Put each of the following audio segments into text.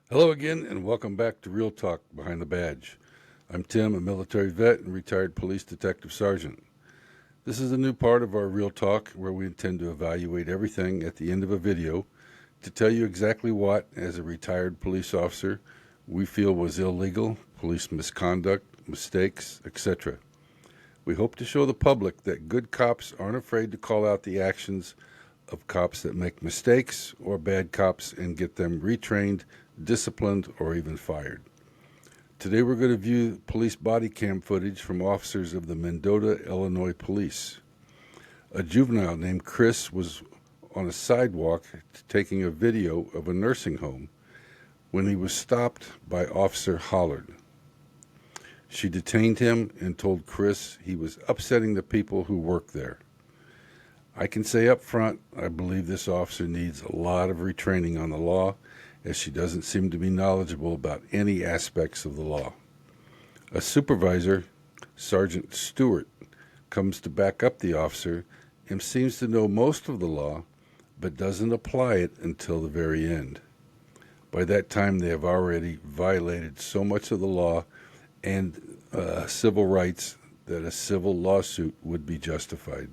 Hello again, and welcome back to Real Talk Behind the Badge. I'm Tim, a military vet and retired police detective sergeant. This is a new part of our Real Talk where we intend to evaluate everything at the end of a video to tell you exactly what, as a retired police officer, we feel was illegal, police misconduct, mistakes, etc. We hope to show the public that good cops aren't afraid to call out the actions of cops that make mistakes or bad cops and get them retrained, disciplined, or even fired. Today we're going to view police body cam footage from officers of the Mendota, Illinois police. A juvenile named Chris was on a sidewalk taking a video of a nursing home when he was stopped by Officer Hollard. She detained him and told Chris he was upsetting the people who work there. I can say up front, I believe this officer needs a lot of retraining on the law, as she doesn't seem to be knowledgeable about any aspects of the law. A supervisor, Sergeant Stewart, comes to back up the officer and seems to know most of the law, but doesn't apply it until the very end. By that time, they have already violated so much of the law and civil rights that a civil lawsuit would be justified.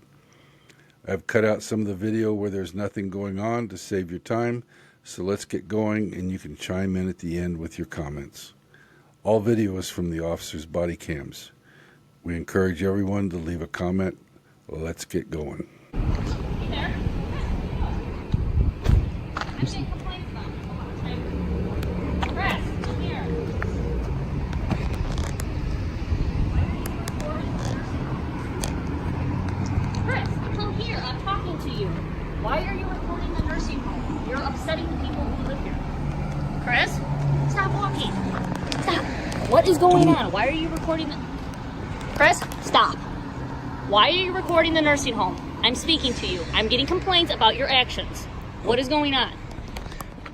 I've cut out some of the video where there's nothing going on to save your time, so let's get going and you can chime in at the end with your comments. All video is from the officers' body cams. We encourage everyone to leave a comment. Let's get going. Hey there. I'm getting complaints about it. Hold on. Chris, come here. Chris, come here. I'm talking to you. Why are you recording the nursing home? You're upsetting the people who live here. Chris, stop walking. Stop. What is going on? Why are you recording the... Chris, stop. Why are you recording the nursing home? I'm speaking to you. I'm getting complaints about your actions. What is going on?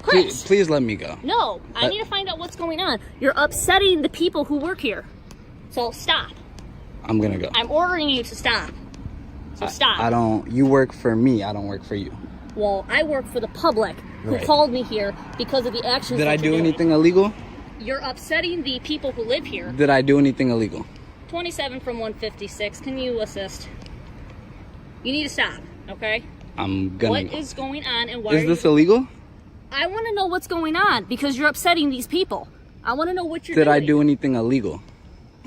Chris. Please let me go. No, I need to find out what's going on. You're upsetting the people who work here. So stop. I'm gonna go. I'm ordering you to stop. So stop. I don't, you work for me, I don't work for you. Well, I work for the public who Right. called me here because of the actions Did that I you're do doing. anything illegal? You're upsetting the people who live here. Did I do anything illegal? 27 from 156. Can you assist? You need to stop, okay? I'm gonna What go. is going on and why Is are this you... illegal? I want to know what's going on because you're upsetting these people. I want to know what you're Did doing. I do anything illegal?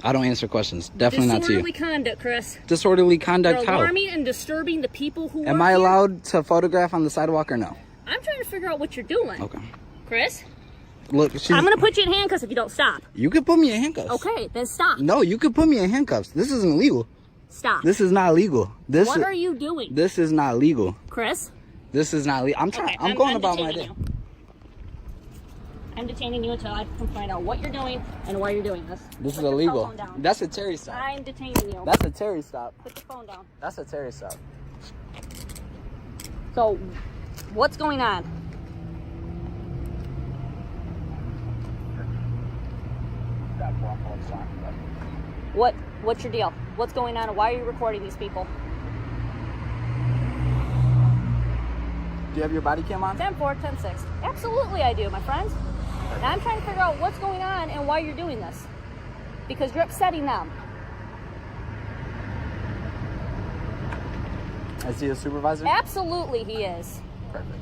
I don't answer questions. Definitely not to Disorderly you. conduct, Chris. Disorderly conduct You're how? alarming and disturbing the people who Am work I here. allowed to photograph on the sidewalk or no? I'm trying to figure out what you're doing. Okay. Chris, Look, she's, I'm going to put you in handcuffs if you don't stop. you could put me in handcuffs. Okay, then stop. No, you could put me in handcuffs. This isn't legal. Stop. This is not legal. This What are you doing? This is not legal. Chris? This is not legal. I'm trying. Okay, I'm going about my detaining day. you. I'm detaining you until I can find out what you're doing and why you're doing this. This is Put your illegal. cell phone down. That's a Terry stop. I'm detaining you. That's a Terry stop. Put your phone down. That's a Terry stop. So, what's going on? What's your deal? What's going on and why are you recording these people? Do you have your body cam on? 10-4, 10-6. Absolutely I do, my friends. Now I'm trying to figure out what's going on and why you're doing this. Because you're upsetting them. Is he a supervisor? Absolutely he is. Perfect.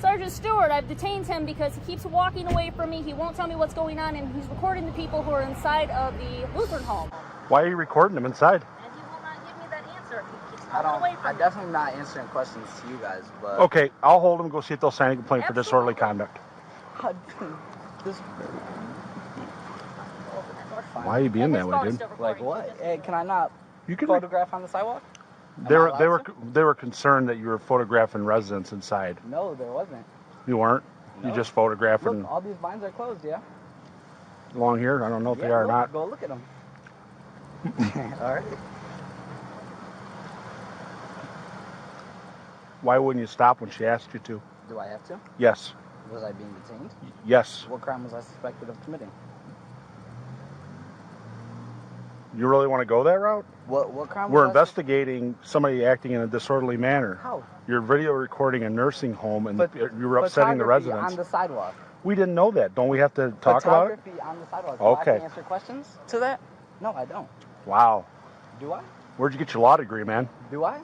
Sergeant Stewart, I've detained him because he keeps walking away from me. He won't tell me what's going on and he's recording the people who are inside of the Lutheran home. Why are you recording them inside? And he will not give me that answer. He keeps walking away from I'm me. definitely not answering questions to you guys, but Okay, I'll hold them, go see if they'll sign a complaint for disorderly Absolutely. conduct. this, Why are you being And that his way, phone is dude? still like recording. what? He just- Hey, can I not You can. photograph on the sidewalk? They were Am I they were allowed they were concerned that you were photographing residents inside. No, there wasn't. You weren't. You No. just photographing Look, all these blinds are closed. Yeah. along here. I don't know if they are or look, not. Go look at them. All right. Why wouldn't you stop when she asked you to? Do I have to? Yes. Was I being detained? Yes. What crime was I suspected of committing? You really want to go that route? What crime? We're was that? investigating somebody acting in a disorderly manner. How? You're video recording a nursing home, and But you were upsetting the photography residents. on the sidewalk. We didn't know that. Don't we have to talk about it? Photography on the sidewalk. Do Okay. I have to answer questions to that? No, I don't. Wow. Do I? Where'd you get your law degree, man? Do I?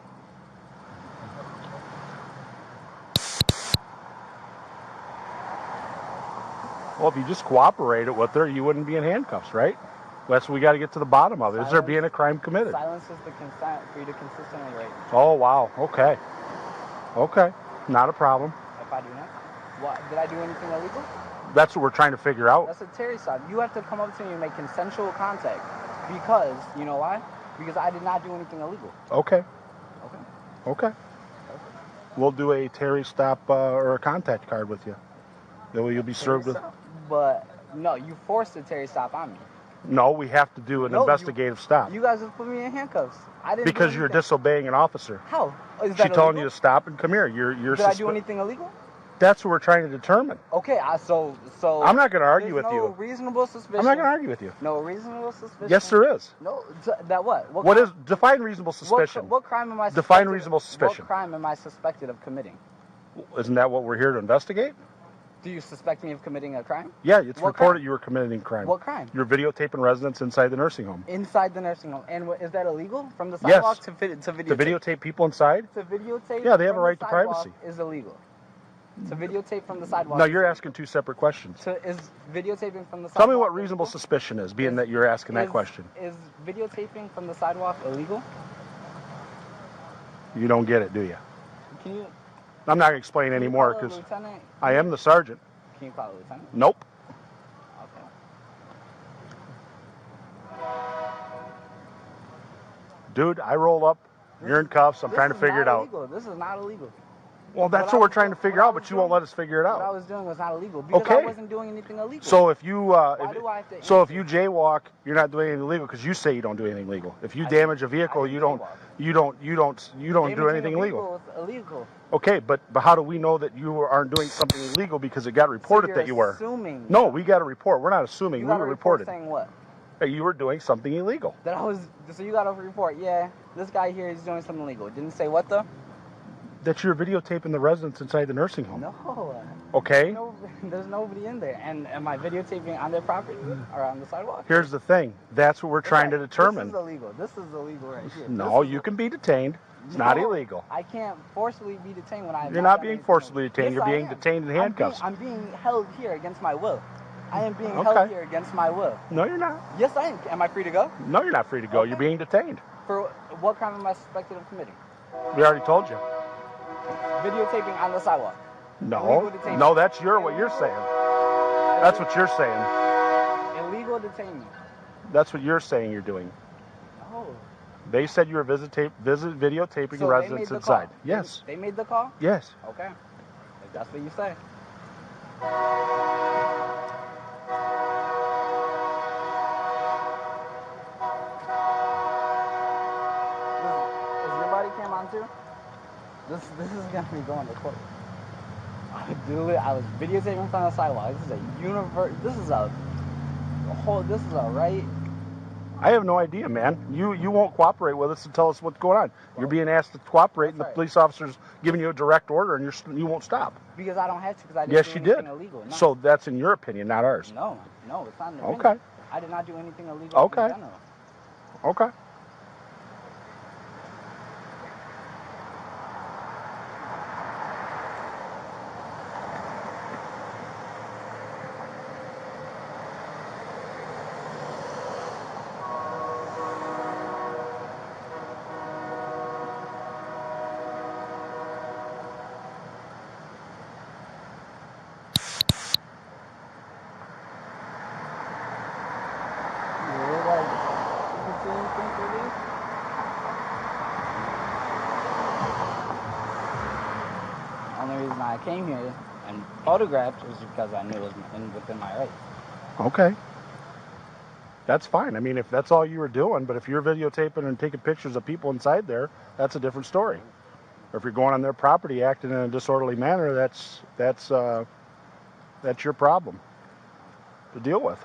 Well, if you just cooperated with her, you wouldn't be in handcuffs, right? That's what we got to get to the bottom of. Is there Silence. being a crime committed? Silence is the consent for you to consistently rate. Oh, wow. Okay. Okay. Not a problem. If I do not, what did I do anything illegal? That's what we're trying to figure out. That's a Terry stop. You have to come up to me and make consensual contact because you know why? Because I did not do anything illegal. Okay. Okay. Okay. We'll do a Terry stop or a contact card with you. That way you'll be served with. But no, you forced a Terry stop on me. No, we have to do an No, investigative stop. You guys just put me in handcuffs. I didn't. Because do you're anything. disobeying an officer. How? Is She's that telling you illegal? to stop and come here. You're Did I do anything illegal? That's what we're trying to determine. Okay, so I'm not going to argue there's with no you. reasonable suspicion. I'm not going to argue with you. No reasonable suspicion. Yes, there is. No, that what? What crime- is define reasonable suspicion? What crime am I? Define suspected- reasonable suspicion. What crime am I suspected of committing? Isn't that what we're here to investigate? Do you suspect me of committing a crime? Yeah, it's What reported crime? you were committing crime. What crime? You're videotaping residents inside the nursing home. Inside the nursing home. And is that illegal from the Yes. sidewalk to videotape? To videotape people inside? To videotape. Yeah, they have from a right the to sidewalk privacy. Is illegal. To videotape from the sidewalk. No, you're asking two separate questions. Is videotaping from the sidewalk? Tell me what reasonable suspicion is, being that you're asking that question. Is videotaping from the sidewalk illegal? You don't get it, do you? Can you? I'm not going to explain Can you anymore call a because lieutenant? I am the sergeant. Can you call a lieutenant? Nope. Okay. Dude, I roll up. You're in cuffs. I'm trying to figure it out. Illegal. This is not illegal. Well, that's what we're trying to figure out, but you won't let us figure it What I out. was doing was not illegal because Okay. I wasn't doing anything illegal. So if you, Why do I have to so if you jaywalk, you're not doing anything illegal because you say you don't do anything illegal. If you I damage a didn't- vehicle, I you didn't don't, jaywalk. you don't, you don't, you don't do Damaging anything a illegal. vehicle is illegal. Okay, but how do we know that you aren't doing something illegal because it got reported So that you were? Assuming. No, we got a report. We're not assuming. You We got were a report reported saying what? that you were doing something illegal. That I was. So you got a report? Yeah, this guy here is doing something illegal. Didn't say what though? That you're videotaping the residents inside the nursing home. No. Okay. No, there's nobody in there. And am I videotaping on their property or on the sidewalk? Here's the thing. That's what we're trying to determine. This is illegal. This is illegal right here. No, This is you can be detained. It's not illegal. I can't forcibly be detained when I have You're not not done being anything forcibly illegal. detained. Yes, You're I being am. detained in handcuffs. I'm being held here against my will. I am being Okay. held here against my will. No, you're not. Yes, I am. Am I free to go? No, you're not free to go. Okay. You're being detained. For what crime am I suspected of committing? We already told you. Videotaping on the sidewalk. No. Illegal detainment. No, that's what you're saying. That's what you're saying. Illegal detainment. That's what you're saying you're doing. Oh. They said you were videotaping So they residents made the inside. call. Yes. They made the call? Yes. Okay. If that's what you say. Is your body cam on too? This is gonna be going to court. I was videotaping from the sidewalk. This is a universe. This is a right. I have no idea, man. You won't cooperate with us and tell us what's going on. You're being asked to cooperate, and the That's right. police officer's giving you a direct order, and you won't stop. Because I don't have to. Because I didn't Yes, do you anything did. illegal. No. So that's in your opinion, not ours. No, it's not. An Okay. opinion. I did not do anything illegal. Okay. In general. Okay. You look like you can see anything through these? The only reason I came here and photographed was because I knew it was within my rights. Okay. That's fine. I mean, if that's all you were doing, but if you're videotaping and taking pictures of people inside there, that's a different story. Or if you're going on their property acting in a disorderly manner, that's your problem to deal with.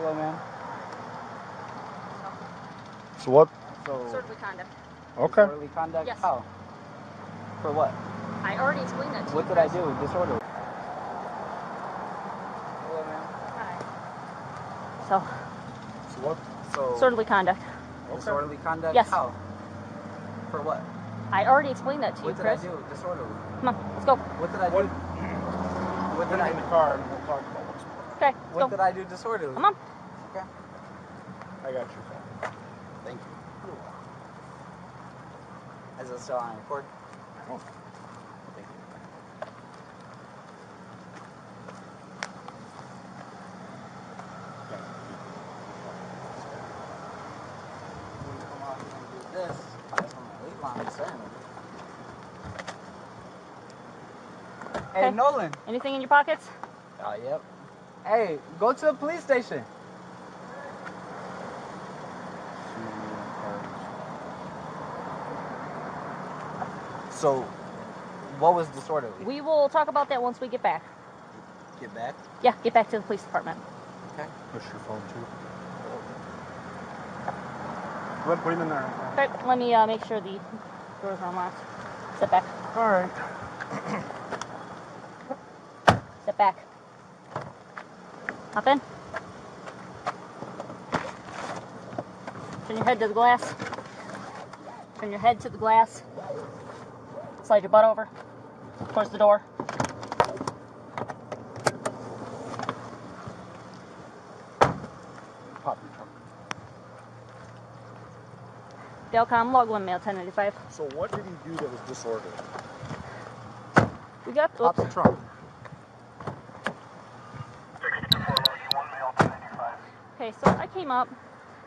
Hello, ma'am. So what? So, Disorderly conduct. Okay. disorderly conduct? Yes. How? For what? I already explained that to you. What did I Chris. do? Disorderly. Hello, ma'am. Hi. So, So what? So, disorderly conduct. disorderly conduct? Yes. How? For what? I already explained that to you, What did Chris. I do? Disorderly. Come on, let's go. What did I do? What did I in do? the car and we'll talk about what's. Okay, let's What go. did I do disorderly? Come on. Okay. I got your phone. Thank you. Is it still on record? I don't know. Thank you. Come on and do this. I just want to leave on saying. Hey, Okay. Nolan. Anything in your pockets? Yep. Hey, go to the police station. So, what was disorderly? We will talk about that once we get back. Get back. Yeah, get back to the police department. Okay. Push your phone too. Go ahead, put him in there. Okay, let me make sure the doors are unlocked. Sit back. All right. Sit back. Hop in. Turn your head to the glass. Turn your head to the glass. Slide your butt over towards the door. Pop your trunk. Delcom, log 1 mail 1095. So what did he do that was disorderly? We got, Pop the oops. trunk. Okay, so I came up.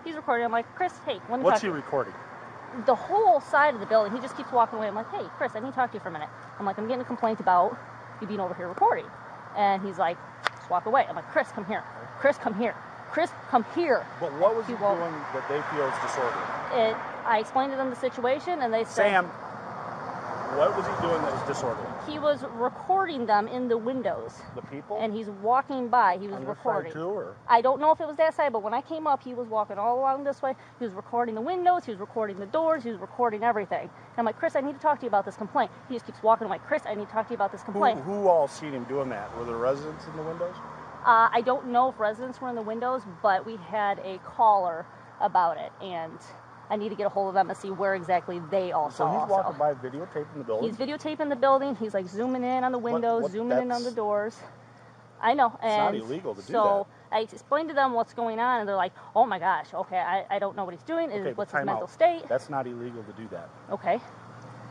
He's recording. I'm like, Chris, hey, let me What's talk he to you. recording? The whole side of the building. He just keeps walking away. I'm like, hey, Chris, I need to talk to you for a minute. I'm like, I'm getting a complaint about you being over here recording. And he's like, just walk away. I'm like, Chris, come here. Chris, come here. Chris, come here. But what was he He won't. doing that they feel is disorderly? I explained to them the situation, and they said Sam, what was he doing that was disorderly? he was recording them in the windows. The people? And he's walking by. He was on this recording. side too, or? I don't know if it was that side, but when I came up, he was walking all along this way. He was recording the windows. He was recording the doors. He was recording everything. And I'm like, Chris, I need to talk to you about this complaint. He just keeps walking. I'm like, Chris, I need to talk to you about this complaint. Who all seen him doing that? Were there residents in the windows? I don't know if residents were in the windows, but we had a caller about it, and I need to get a hold of them and see where exactly they all So saw. he's walking by videotaping the building? He's videotaping the building. He's like zooming in on the windows, zooming in on the doors. I know. And it's not illegal to do so I explained to them what's going on, and they're like, oh my gosh, okay, I don't know what he's doing. Okay, What's but his time mental out. state? That's not illegal to do that. Okay.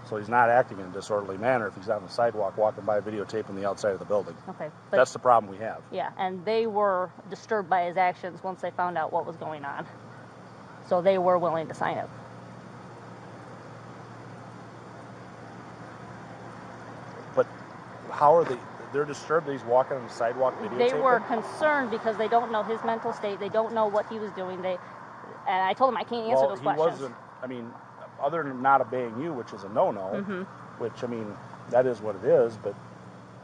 So he's not acting in a disorderly manner if he's on the sidewalk walking by videotaping the outside of the building. Okay. But That's the problem we have. yeah, and they were disturbed by his actions once they found out what was going on. So they were willing to sign it. But how are they? They're disturbed that he's walking on the sidewalk videotaping? They were concerned because they don't know his mental state. They don't know what he was doing. And I told them I can't answer those questions. Wasn't, I mean, other than not obeying you, which is a no-no, which, I mean, that is what it is, but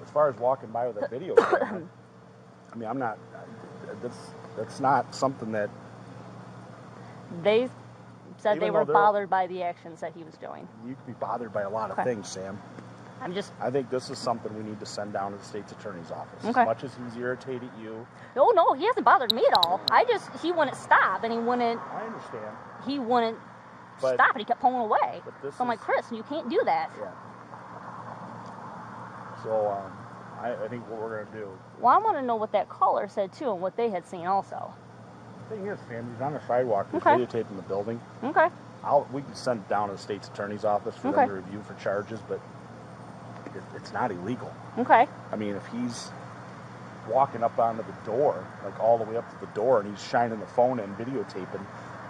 as far as walking by with a video camera, I mean, I'm not, that's not something that... They said Even they though were they're- bothered by the actions that he was doing. You can be bothered by a lot of things, Sam. I'm just... I think this is something we need to send down to the state's attorney's office. Okay. As much as he's irritated you. No, he hasn't bothered me at all. He wouldn't stop, and he wouldn't But- stop, and he kept pulling away. but this So I'm like, is- Chris, you can't do that. Yeah. So, I think what we're going to do... Well, I want to know what that caller said, too, and what they had seen also. The thing is, Sam, he's on the sidewalk. He's Okay. videotaping the building. Okay. We can send it down to the state's attorney's office for them Okay. to review for charges, but it's not illegal. Okay. I mean, if he's walking up onto the door, like all the way up to the door, and he's shining the phone and videotaping,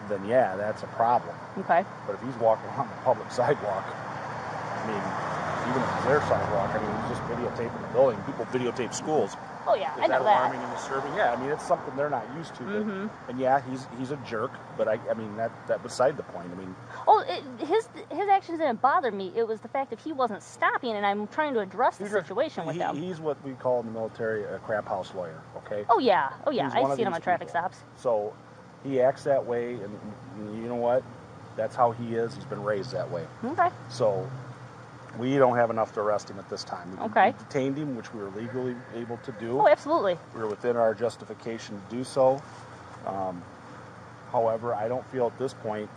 then yeah, that's a problem. Okay. But if he's walking on the public sidewalk, I mean, even if it's their sidewalk, I mean, he's just videotaping the building. People videotape schools. Oh, yeah, Is I know that that. alarming and disturbing? Yeah, I mean, it's something they're not used to. But, and yeah, he's a jerk, but I mean, that beside the point. I mean, Oh, his actions didn't bother me. It was the fact that he wasn't stopping, and I'm trying to address the situation with him. He's what we call in the military a crap house lawyer, okay? Oh yeah, He's one I've of seen him these on traffic people. stops. So he acts that way, and you know what? That's how he is. He's been raised that way. Okay. So we don't have enough to arrest him at this time. We detained him, which we were legally able to do. Oh, absolutely. We were within our justification to do so. However, I don't feel at this point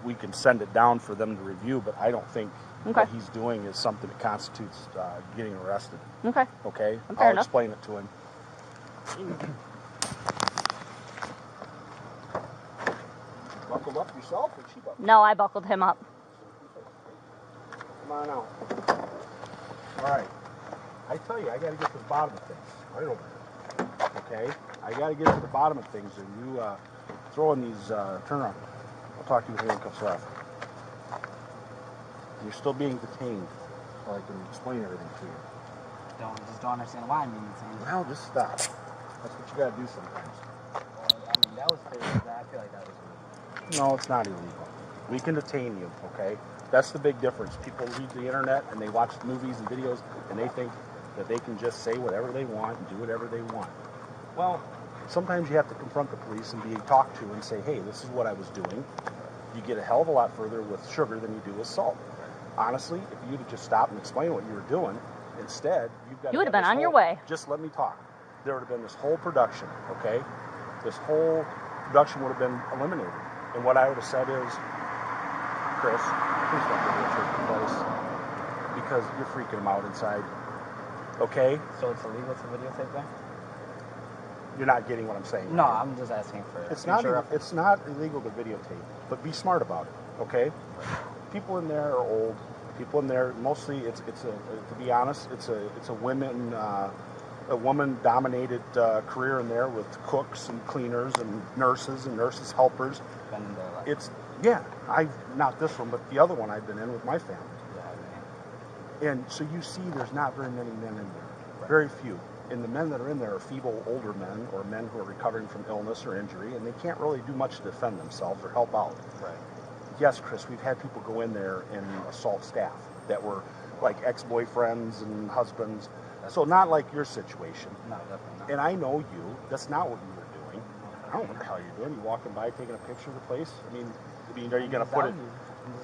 we can send it down for them to review, but I don't think what he's doing is something that constitutes getting arrested. Okay. Okay? Fair I'll enough. explain it to him. Buckled up yourself or she buckled? No, I buckled him up. Come on out. All right. I tell you, I got to get to the bottom of things. Right over there. Okay? I got to get to the bottom of things, and you throw in these, turn around. I'll talk to you with handcuffs off. You're still being detained, so I can explain everything to you. Just don't understand why I'm being detained. Well, just stop. That's what you got to do sometimes. Well, I mean, that was crazy. I feel like that was illegal. No, it's not illegal. We can detain you, okay? That's the big difference. People read the internet and they watch movies and videos and they think that they can just say whatever they want and do whatever they want. Well, sometimes you have to confront the police and be talked to and say, hey, this is what I was doing. You get a hell of a lot further with sugar than you do with salt. Honestly, if you'd have just stopped and explained what you were doing, instead, you've got. You would have been on your way. Just let me talk. There would have been this whole production, okay? This whole production would have been eliminated. And what I would have said is, Chris, please don't videotape the place because you're freaking them out inside. Okay? So it's illegal to videotape there? You're not getting what I'm saying. No, I'm just asking for It's not illegal to videotape, but be smart about it, okay? People in there are old. People in there, mostly, to be honest, it's a woman-dominated career in there with cooks and cleaners and nurses helpers. Been in there, like, Not this one, but the other one I've been in with my family. yeah, And so you see, there's not very many men in there, very few. And the men that are in there are feeble older men or men who are recovering from illness or injury, and they can't really do much to defend themselves or help out. right. Yes, Chris, we've had people go in there and assault staff that were like ex-boyfriends and husbands. So not like your situation. No, definitely not. And I know you. That's not what you were doing. I don't know what the hell you're doing. You walking by taking a picture of the place? I mean are you going to put it...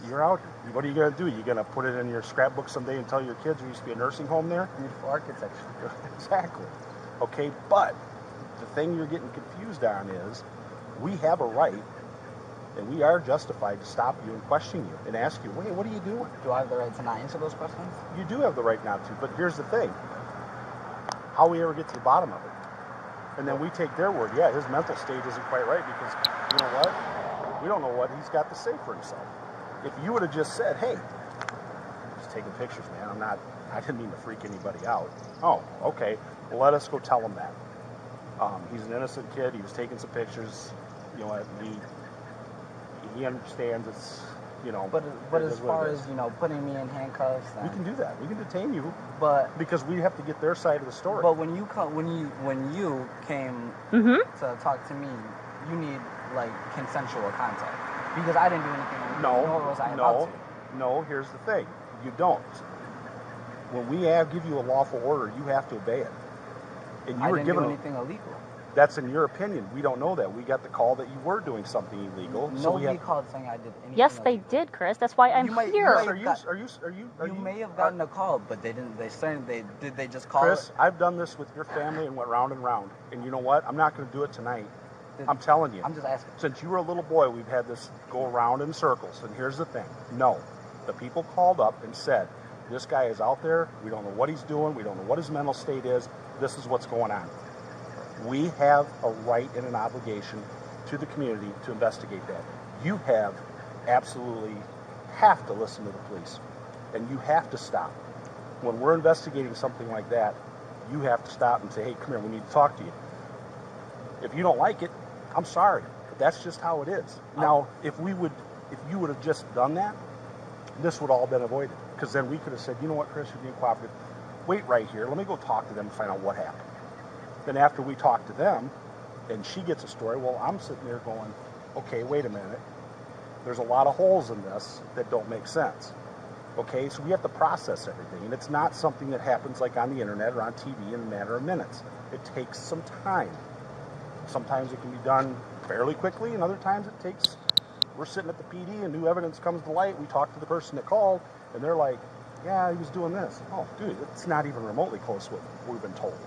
You're out here. What are you going to do? You going to put it in your scrapbook someday and tell your kids there used to be a nursing home there? Beautiful architecture. Exactly. Okay, but the thing you're getting confused on is we have a right and we are justified to stop you and question you and ask you, wait, what are you doing? Do I have the right to not answer those questions? You do have the right not to, but here's the thing. How we ever get to the bottom of it? And then we take their word, yeah, his mental state isn't quite right because, you know what? We don't know what he's got to say for himself. If you would have just said, hey, just taking pictures, man, I didn't mean to freak anybody out. Oh, okay. Well, let us go tell him that. He's an innocent kid. He was taking some pictures. You know, he understands it's, you know. But as far as, you know, putting me in handcuffs, we can do that. We can detain you. But because we have to get their side of the story. But when you came to talk to me, you need like consensual contact because I didn't do anything. Nor was I allowed to. No. Here's the thing: you don't. When we give you a lawful order, you have to obey it. And I didn't do anything illegal. That's in your opinion. We don't know that. We got the call that you were doing something illegal. Nobody called saying I did anything. Yes, they illegal. did, Chris. That's why I'm here. You may have gotten a call, but they didn't. Did they just call? Chris, I've done this with your family and went round and round. And you know what? I'm not going to do it tonight. I'm telling you. I'm just asking. Since you were a little boy, we've had this go around in circles. And here's the thing. No. The people called up and said, this guy is out there. We don't know what he's doing. We don't know what his mental state is. This is what's going on. We have a right and an obligation to the community to investigate that. You absolutely have to listen to the police. And you have to stop. When we're investigating something like that, you have to stop and say, hey, come here, we need to talk to you. If you don't like it, I'm sorry. But that's just how it is. Now, if you would have just done that, this would all have been avoided. Because then we could have said, you know what, Chris, you're being cooperative. Wait right here. Let me go talk to them and find out what happened. Then after we talk to them, and she gets a story, well, I'm sitting there going, okay, wait a minute. there's a lot of holes in this that don't make sense. Okay, so we have to process everything, and it's not something that happens like on the internet or on TV in a matter of minutes. It takes some time. Sometimes it can be done fairly quickly, and other times it takes, we're sitting at the PD and new evidence comes to light, we talk to the person that called, and they're like, yeah, he was doing this. Oh, dude, it's not even remotely close to what we've been told.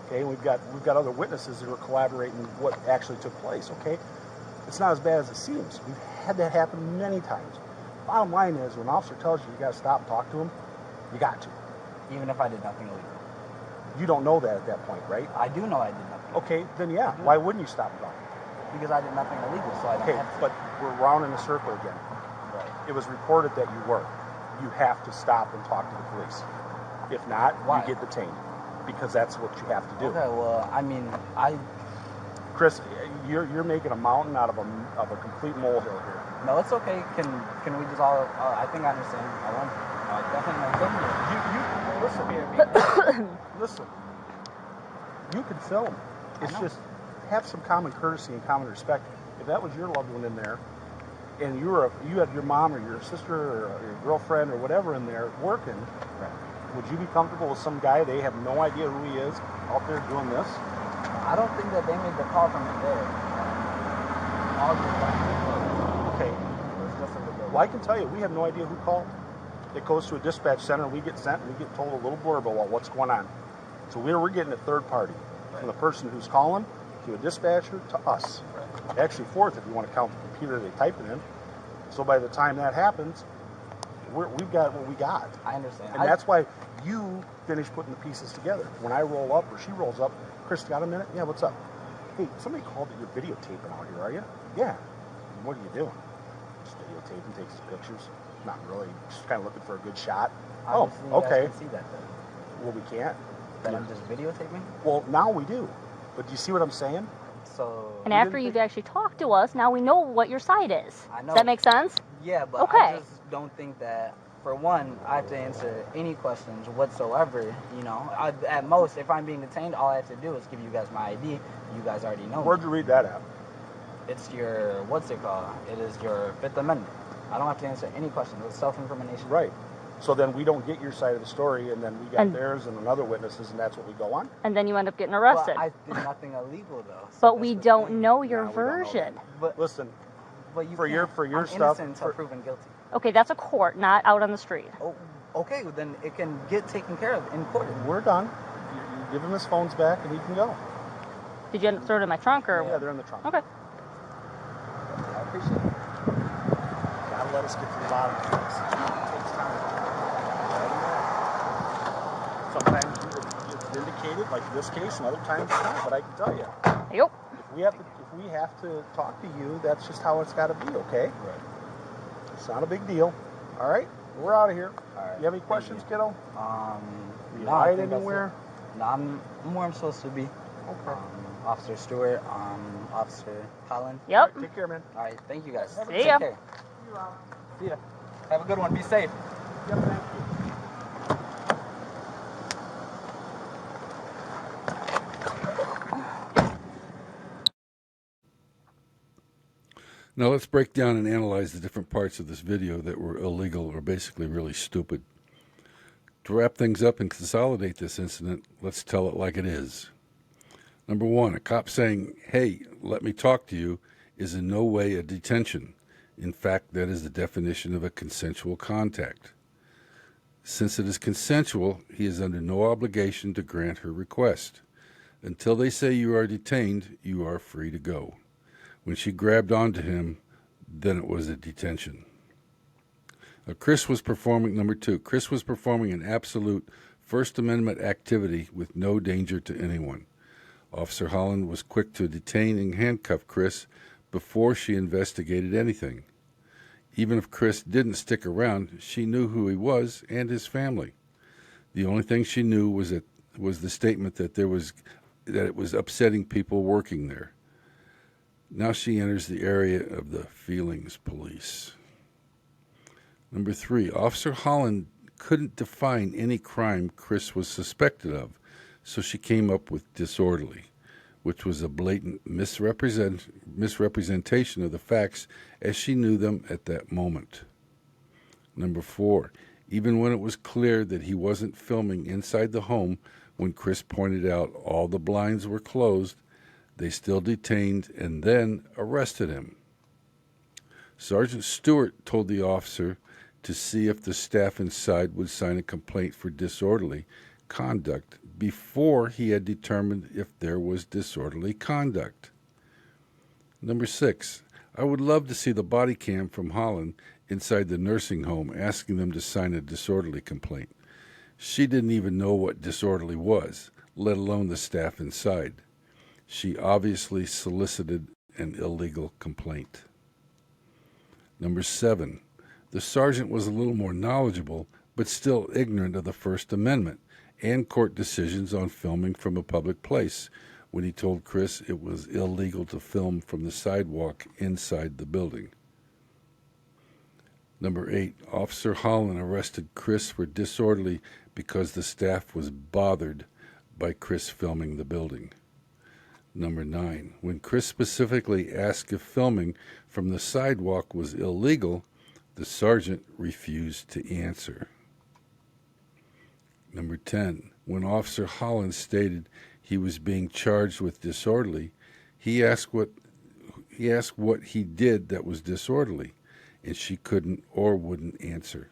Okay, we've got other witnesses who are collaborating what actually took place, okay? It's not as bad as it seems. We've had that happen many times. Bottom line is, when an officer tells you got to stop and talk to him, you got to. Even if I did nothing illegal. You don't know that at that point, right? I do know I did nothing. Okay, then yeah. Why wouldn't you stop and talk? Because I did nothing illegal, so I don't Okay, have to. but we're round in a circle again. Right. It was reported that you were. You have to stop and talk to the police. If not, Why? you get detained. Because that's what you have to do. Okay, well, I mean, Chris, you're making a mountain out of a complete molehill here. no, it's okay. Can we just all? I think I understand. I won't. Definitely not film you. Listen. Listen. You can film. It's just have some common courtesy and common respect. If that was your loved one in there, and you had your mom or your sister or your girlfriend or whatever in there working, Right. would you be comfortable with some guy they have no idea who he is out there doing this? I don't think that they made the call from there. All the Okay. it was just in the building. Well, I can tell you, we have no idea who called. It goes to a dispatch center, we get sent, and we get told a little blurb about what's going on. So we're getting a third party, from the person who's calling to a dispatcher to us. Actually, fourth if you want to count the computer they type it in. So by the time that happens, we've got what we got. I understand. And that's why you finish putting the pieces together. When I roll up or she rolls up, Chris, got a minute? Yeah, what's up? Hey, somebody called that you're videotaping out here, are you? Yeah. What are you doing? Just videotaping, takes pictures. Not really. Just kind of looking for a good shot. Obviously, Oh, okay. You guys can see that then. Well, we can't. That I'm just videotaping. Well, now we do. But do you see what I'm saying? So. And after you've actually talked to us, now we know what your side is. I know. Does that make sense? Yeah, but Okay. I just don't think that. For one, I have to answer any questions whatsoever. You know, at most, if I'm being detained, all I have to do is give you guys my ID. You guys already know. Where'd you read that at? It's your what's it called? It is your Fifth Amendment. I don't have to answer any questions. It's self-incrimination. Right. So then we don't get your side of the story, and then we got And- theirs and another witnesses, and that's what we go on. And then you end up getting Well, arrested. I did nothing illegal though. So But that's we the don't thing. know your No, we don't know version. that. But Listen, you for your can't. I'm stuff- innocent until for- proven guilty. Okay, that's a court, not out on the street. Oh, okay. Well, then it can get taken care of in court. we're done. You give him his phones back, and he can go. Did you end up throwing it in my trunk or? Yeah, they're in the trunk. Okay. I appreciate it. Gotta let us get to the bottom of this. It takes time. Sometimes it's vindicated, like in this case, and other times it's not. But I can tell you, Yep. if we have to talk to you, that's just how it's got to be. Okay? Right. It's not a big deal. All right, we're out of here. All right. You have any questions, kiddo? No, You I hide think that's anywhere? it. No, I'm where I'm supposed to be. Okay. Officer Stewart, Officer Colin. Yep. Take care, man. All right, thank you guys. See Take ya. care. See ya. Have a good one. Be safe. Yep, thank you. Now let's break down and analyze the different parts of this video that were illegal or basically really stupid. To wrap things up and consolidate this incident, let's tell it like it is. Number one, a cop saying, "Hey, let me talk to you," is in no way a detention. In fact, that is the definition of a consensual contact. Since it is consensual, he is under no obligation to grant her request. Until they say you are detained, you are free to go. When she grabbed onto him, then it was a detention. Number two, Chris was performing an absolute First Amendment activity with no danger to anyone. Officer Holland was quick to detain and handcuff Chris before she investigated anything. Even if Chris didn't stick around, she knew who he was and his family. The only thing she knew was the statement that it was upsetting people working there. Now she enters the area of the feelings police. Number three, Officer Holland couldn't define any crime Chris was suspected of, so she came up with disorderly. which was a blatant misrepresentation of the facts as she knew them at that moment. Number 4, even when it was clear that he wasn't filming inside the home when Chris pointed out all the blinds were closed, they still detained and then arrested him. Sergeant Stewart told the officer to see if the staff inside would sign a complaint for disorderly conduct before he had determined if there was disorderly conduct. Number 6, I would love to see the body cam from Holland inside the nursing home asking them to sign a disorderly complaint. She didn't even know what disorderly was, let alone the staff inside. She obviously solicited an illegal complaint. Number 7, the sergeant was a little more knowledgeable, but still ignorant of the First Amendment and court decisions on filming from a public place when he told Chris it was illegal to film from the sidewalk inside the building. Number 8, Officer Holland arrested Chris for disorderly because the staff was bothered by Chris filming the building. Number 9, when Chris specifically asked if filming from the sidewalk was illegal, the sergeant refused to answer. Number 10, when Officer Holland stated he was being charged with disorderly, he asked what he did that was disorderly, and she couldn't or wouldn't answer,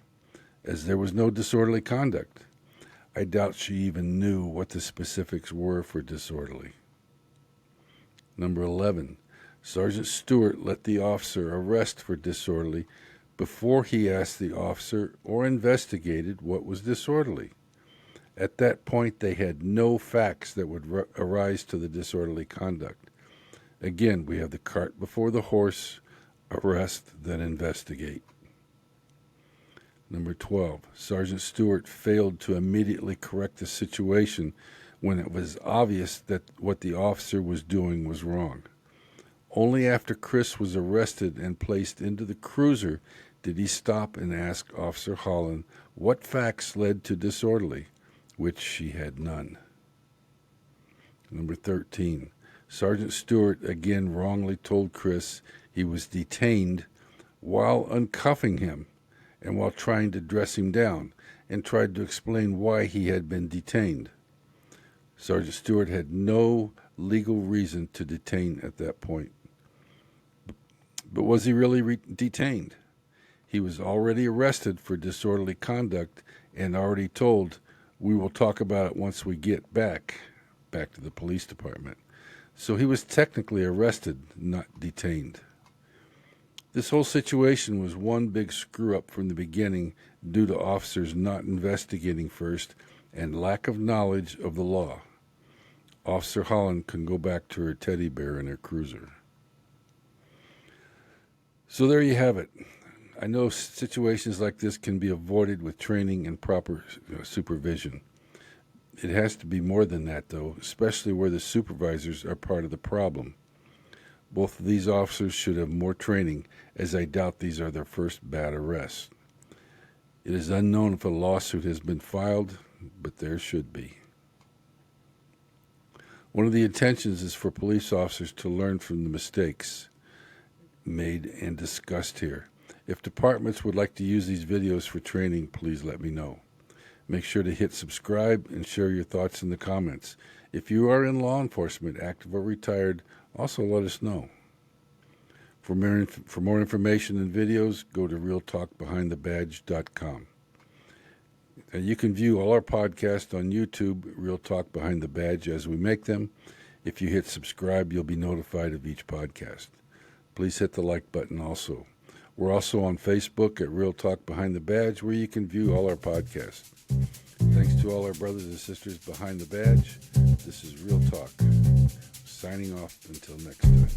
as there was no disorderly conduct. I doubt she even knew what the specifics were for disorderly. Number 11, Sergeant Stewart let the officer arrest for disorderly before he asked the officer or investigated what was disorderly. At that point, they had no facts that would arise to the disorderly conduct. Again, we have the cart before the horse, arrest, then investigate. Number 12, Sergeant Stewart failed to immediately correct the situation when it was obvious that what the officer was doing was wrong. Only after Chris was arrested and placed into the cruiser did he stop and ask Officer Holland what facts led to disorderly, which she had none. Number 13, Sergeant Stewart again wrongly told Chris he was detained while uncuffing him and while trying to dress him down, and tried to explain why he had been detained. Sergeant Stewart had no legal reason to detain at that point. But was he really detained? He was already arrested for disorderly conduct and already told, "We will talk about it once we get back to the police department." So he was technically arrested, not detained. This whole situation was one big screw-up from the beginning due to officers not investigating first and lack of knowledge of the law. Officer Holland can go back to her teddy bear in her cruiser. So there you have it. I know situations like this can be avoided with training and proper supervision. It has to be more than that, though, especially where the supervisors are part of the problem. Both of these officers should have more training, as I doubt these are their first bad arrests. It is unknown if a lawsuit has been filed, but there should be. One of the intentions is for police officers to learn from the mistakes made and discussed here. If departments would like to use these videos for training, please let me know. Make sure to hit subscribe and share your thoughts in the comments. If you are in law enforcement, active or retired, also let us know. For more information and videos, go to realtalkbehindthebadge.com. And you can view all our podcasts on YouTube, Real Talk Behind the Badge, as we make them. If you hit subscribe, you'll be notified of each podcast. Please hit the like button also. We're also on Facebook at Real Talk Behind the Badge, where you can view all our podcasts. Thanks to all our brothers and sisters behind the badge. This is Real Talk. Signing off until next time.